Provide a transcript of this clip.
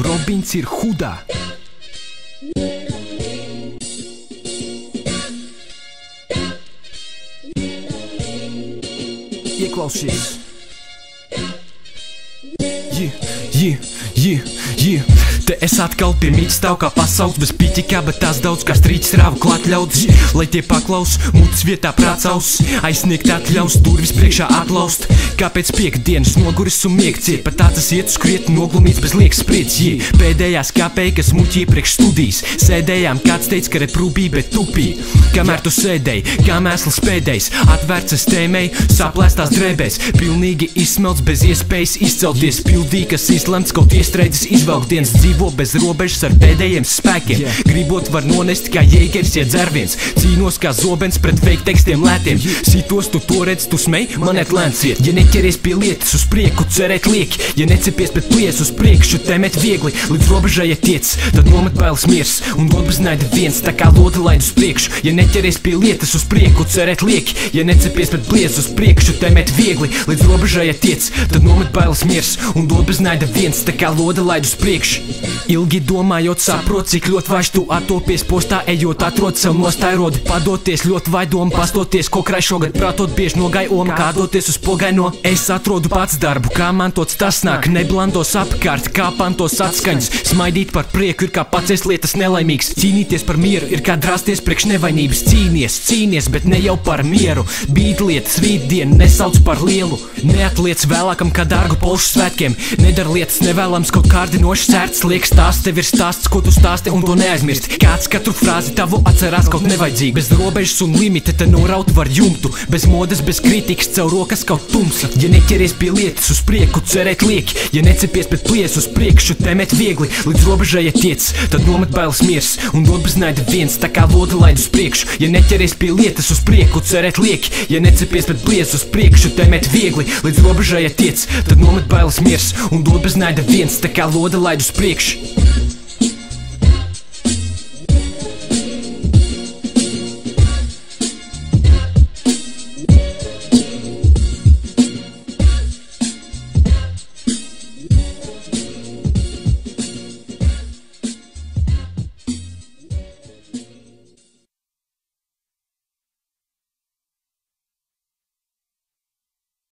Robins ir hudā. Ieklausies. Te es atkal pie mīts stāv kā pasaules bez piķikā, bet tās daudz kā strīķis rāvu klāt ļaudis. Lai tie paklaus, mutes vietā prācaus, aizsniegt atļaus, durvis priekšā atlaust. Kāpēc piekdienas noguris un miegciet, pat tāds iet uz krietni noglumīts bez liekas spriedz. Pēdējās kāpeikas muķi iepriekš studijas, sēdējām, kāds teica, ka reprūbī, bet tupī. Kamēr tu sēdēji, kā mēsls pēdējs, atvērts es tēmēju, saplēstās drēbēs, pilnīgi izsmelts bez iespējas izcelties, pildī, kas izlemts, kaut iestrēdzis izvelk dienas dzīvo bez robežas ar pēdējiem spēkiem. Gribot var nonest kā jēgers, ja dzerviens, cīnos kā zobens pret fake tekstiem lētiem. Sitos tu to redz, tu smej, manēt lēnciet. Ja neķeries pie lietas, uz prieku cerēt lieki. Ja necepies pēc plies uz priekšu, tēmēt viegli, līdz robežai ja tiec, tad nomet bailes miers un dod bez naida viens, tā kā lodi laid uz priekšu. Ja neķeries pie lietas, uz prieku cerēt lieki. Ja necepies pēc plies uz priekšu, tēmēt viegli, līdz robežai ja tiec, tad nomet bailes miers un dod bez naida viens, tā kā lodi laid uz priekšu. Ilgi domājot, saprot, cik ļoti vairs tu attopies postā, ejot atrod sev nostāju rodi, padoties ļoti vai doma, pastoties, ko kraj šogad prātot bieži nogai oma, kādoties uz pogaino. Es atrodu pats darbu, kā man tots tas nāk, neblandos apkārt, kā pantos atskaņas. Smaidīt par prieku ir kā pacies lietas nelaimīgs, cīnīties par mieru ir kā drāsties priekš nevainības. Cīnies, bet ne jau par mieru, bīd lietas rītdienu nesauc par lielu. Neatliec vēlākam kā dārgu polšu svētkiem, nedar lietas nevēlams kaut kārdinošs sērts. Liekas stāsts, tev ir stāsts, ko tu stāsti un to neaizmirst. Kāds katru frāzi tavu atcerās kaut nevajadzīgi. Bez robežas un limita te noraut var jumtu, bez modes, bez kritikas, caur rokas kaut tumsa. Ja neķeries pie lietas, uz prieku cerēt lieki. Ja necepies pēc plies uz priekšu, tēmēt viegli, līdz robežai ja tiec, tad nomet bailes miers un dod bez naida viens, tā kā lodi laid uz priekšu. Ja neķeries pie lietas, uz prieku cerēt lieki. Ja necepies pēc plies uz priekšu, tēmēt viegli, līdz robežai ja tiec, tad nomet bailes miers un dod bez naida viens, tā kā lodi laid uz priekšu.